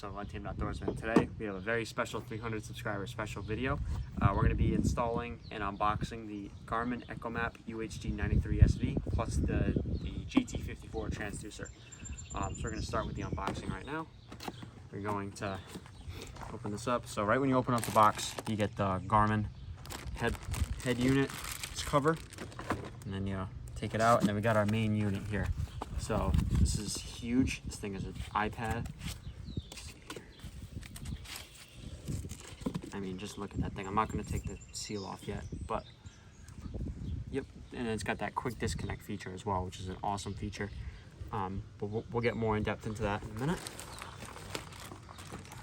also Untamed Outdoorsman. Today we have a very special 300 subscriber special video. We're going to be installing and unboxing the Garmin EchoMap UHD 93sv plus the GT54 transducer. So we're going to start with the unboxing right now. We're going to open this up. So right when you open up the box, you get the Garmin head unit cover, and then you take it out, and then we got our main unit here. So this is huge. This thing is an iPad. I mean, just look at that thing. I'm not going to take the seal off yet, but yep. And it's got that quick disconnect feature as well, which is an awesome feature. But we'll get more in depth into that in a minute.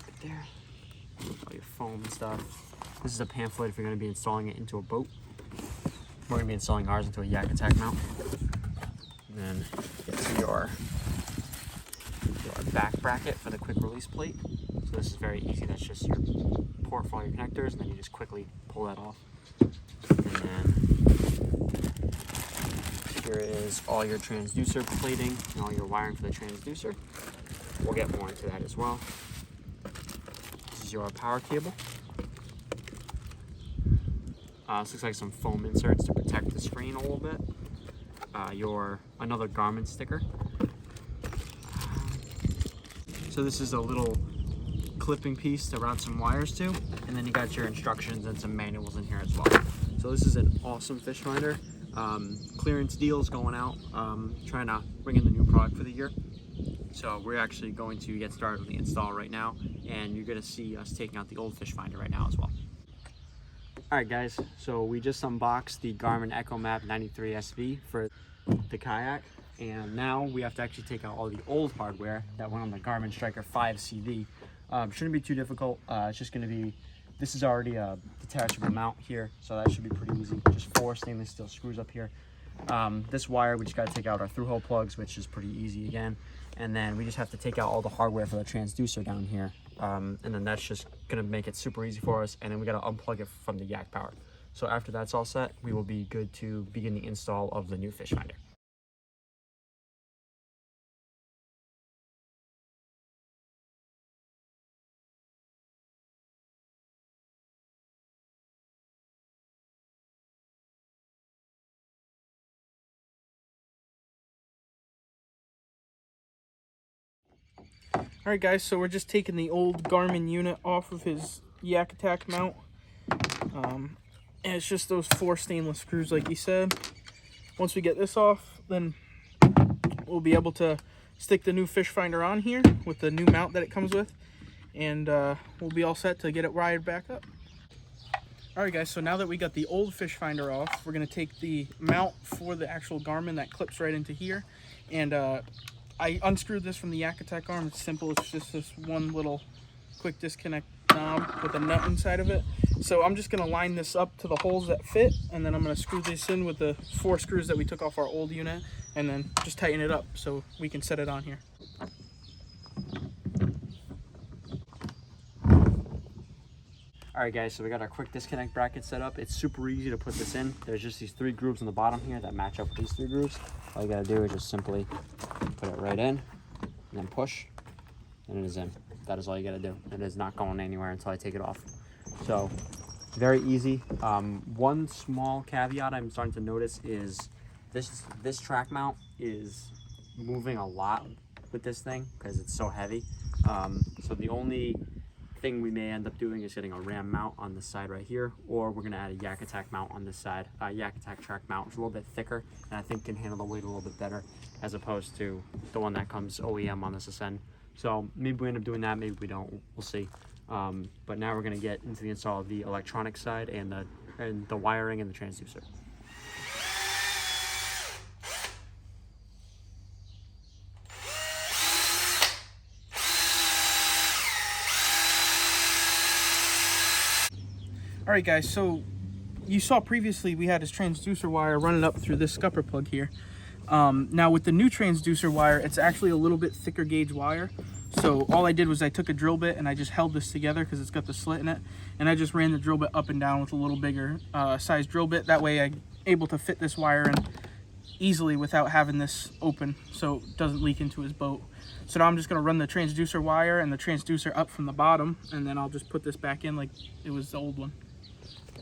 Right there, all your foam and stuff. This is a pamphlet if you're going to be installing it into a boat. We're going to be installing ours into a yak attack mount. And then get to your back bracket for the quick release plate. So this is very easy. That's just your port for all your connectors, and then you just quickly pull that off. And then here is all your transducer plating and all your wiring for the transducer. We'll get more into that as well. This is your power cable. This looks like some foam inserts to protect the screen a little bit. Another Garmin sticker. So this is a little clipping piece to route some wires to, and then you got your instructions and some manuals in here as well. So this is an awesome fish finder. Clearance deals going out, trying to bring in the new product for the year. So we're actually going to get started with the install right now, and you're going to see us taking out the old fish finder right now as well. Alright guys, so we just unboxed the Garmin EchoMap 93sv for the kayak, and now we have to actually take out all the old hardware that went on the Garmin Striker 5CV. Shouldn't be too difficult. It's just going to be, this is already a detachable mount here, so that should be pretty easy. Just 4 stainless steel screws up here. This wire, we just got to take out our through hole plugs, which is pretty easy again. And then we just have to take out all the hardware for the transducer down here. And then that's just going to make it super easy for us. And then we got to unplug it from the yak power. So after that's all set, we will be good to begin the install of the new fish finder. Alright guys, so we're just taking the old Garmin unit off of his yak attack mount. And it's just those 4 stainless screws like he said. Once we get this off, then we'll be able to stick the new fish finder on here with the new mount that it comes with. And we'll be all set to get it wired back up. Alright guys, so now that we got the old fish finder off, we're going to take the mount for the actual Garmin that clips right into here. And I unscrewed this from the yak attack arm. It's simple. It's just this one little quick disconnect knob with a nut inside of it. So I'm just going to line this up to the holes that fit, and then I'm going to screw this in with the 4 screws that we took off our old unit, and then just tighten it up so we can set it on here. Alright guys, so we got our quick disconnect bracket set up. It's super easy to put this in. There's just these 3 grooves on the bottom here that match up with these 3 grooves. All you gotta do is just simply put it right in, and then push, and it is in. That is all you gotta do. It is not going anywhere until I take it off. So, very easy. One small caveat I'm starting to notice is this track mount is moving a lot with this thing because it's so heavy. So the only thing we may end up doing is getting a ram mount on this side right here, or we're going to add a yak attack mount on this side. Yak attack track mount is a little bit thicker, and I think can handle the weight a little bit better as opposed to the one that comes OEM on this Ascend. So maybe we end up doing that, maybe we don't, we'll see. But now we're going to get into the install of the electronic side and the wiring and the transducer. Alright guys, so you saw previously we had his transducer wire running up through this scupper plug here. Now with the new transducer wire, it's actually a little bit thicker gauge wire. So all I did was I took a drill bit and I just held this together because it's got the slit in it. And I just ran the drill bit up and down with a little bigger size drill bit. That way I'm able to fit this wire in easily without having this open so it doesn't leak into his boat. So now I'm just gonna run the transducer wire and the transducer up from the bottom, and then I'll just put this back in like it was the old one.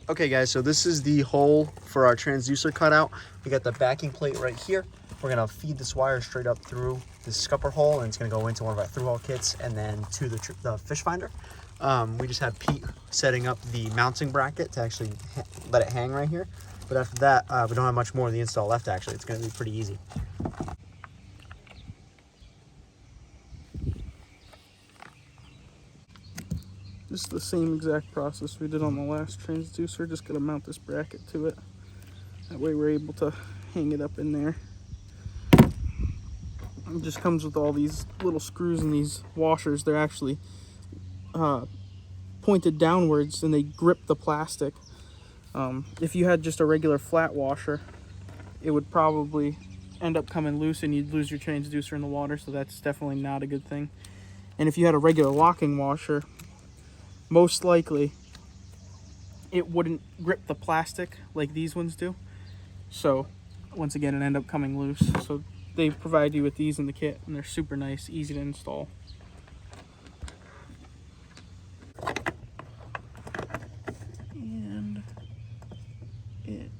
Okay guys, so this is the hole for our transducer cutout. We got the backing plate right here. We're gonna feed this wire straight up through the scupper hole, and it's gonna go into one of our through-hole kits and then to the fish finder. We just have Pete setting up the mounting bracket to actually let it hang right here. But after that, we don't have much more of the install left actually. It's gonna be pretty easy. This is the same exact process we did on the last transducer. Just gonna mount this bracket to it. That way we're able to hang it up in there. It just comes with all these little screws and these washers. They're actually pointed downwards and they grip the plastic. If you had just a regular flat washer, it would probably end up coming loose and you'd lose your transducer in the water, so that's definitely not a good thing. And if you had a regular locking washer, most likely it wouldn't grip the plastic like these ones do. So once again, it ended up coming loose. So they provide you with these in the kit, and they're super nice, easy to install. And it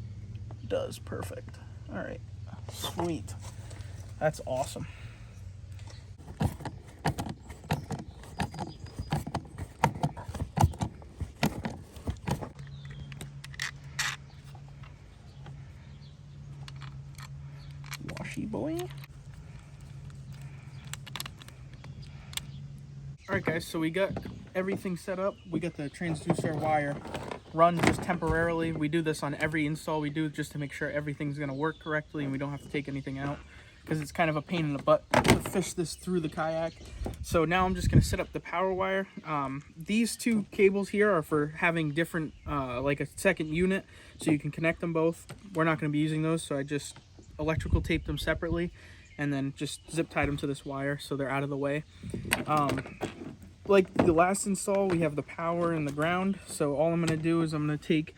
does perfect. All right, sweet. That's awesome. Washy boy. Alright guys, so we got everything set up. We got the transducer wire run just temporarily. We do this on every install we do just to make sure everything's going to work correctly and we don't have to take anything out, because it's kind of a pain in the butt to fish this through the kayak. So now I'm just going to set up the power wire. These two cables here are for having different, like a second unit, so you can connect them both. We're not going to be using those, so I just electrical taped them separately and then just zip tied them to this wire so they're out of the way. Like the last install, we have the power and the ground. So all I'm going to do is I'm going to take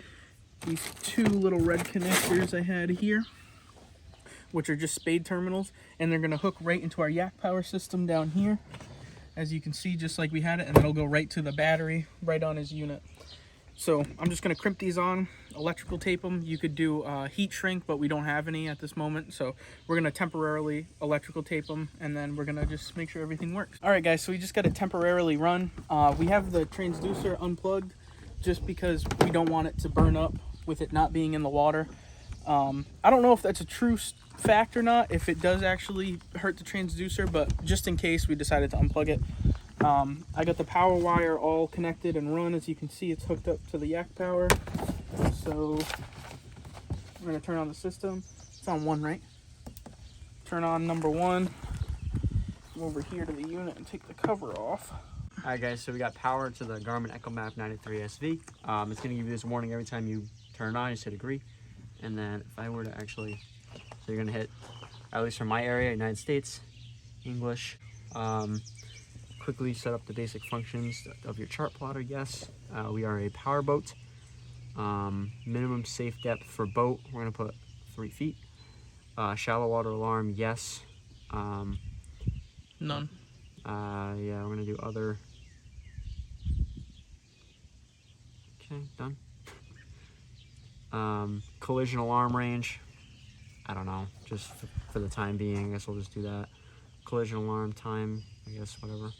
these two little red connectors I had here, which are just spade terminals, and they're going to hook right into our yak power system down here, as you can see, just like we had it, and it'll go right to the battery right on his unit. So I'm just going to crimp these on, electrical tape them. You could do heat shrink, but we don't have any at this moment. So we're going to temporarily electrical tape them, and then we're going to just make sure everything works. All right, guys, so we just got to temporarily run. We have the transducer unplugged just because we don't want it to burn up with it not being in the water. I don't know if that's a true fact or not, if it does actually hurt the transducer, but just in case, we decided to unplug it. I got the power wire all connected and run. As you can see, it's hooked up to the yak power. So we're going to turn on the system. It's on 1, right? Turn on number 1. Come over here to the unit and take the cover off. All right guys, so we got power to the Garmin EchoMap 93sv. It's going to give you this warning every time you turn it on. You just hit agree. And then if I were to actually, so you're going to hit, at least from my area, United States, English. Quickly set up the basic functions of your chart plotter. Yes, we are a power boat. Minimum safe depth for boat, we're going to put 3 feet. Shallow water alarm, yes. None. Yeah, we're going to do other. Okay, done. Collision alarm range, I don't know, just for the time being, I guess we'll just do that. Collision alarm time, I guess, whatever,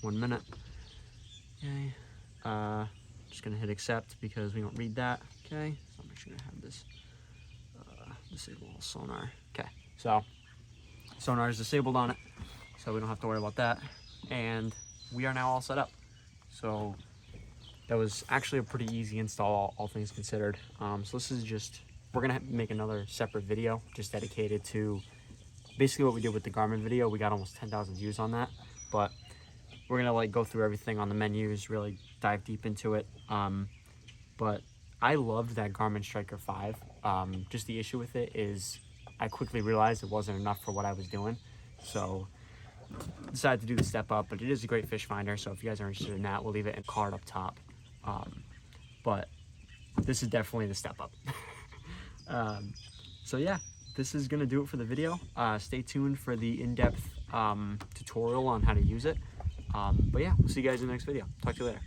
1 minute. Okay, just gonna hit accept because we don't read that. Okay, so I'm actually gonna have this disable all sonar. Okay, so sonar is disabled on it, so we don't have to worry about that, and we are now all set up. So that was actually a pretty easy install, all things considered. So this is just, we're gonna make another separate video just dedicated to basically what we did with the Garmin video. We got almost 10,000 views on that, but we're gonna like go through everything on the menus, really dive deep into it. But I loved that Garmin Striker 5. Just the issue with it is I quickly realized it wasn't enough for what I was doing, so decided to do the step up. But it is a great fish finder, so if you guys are interested in that, we'll leave it in a card up top. But this is definitely the step up. So yeah, this is gonna do it for the video. Stay tuned for the in-depth tutorial on how to use it. But yeah, we'll see you guys in the next video. Talk to you later.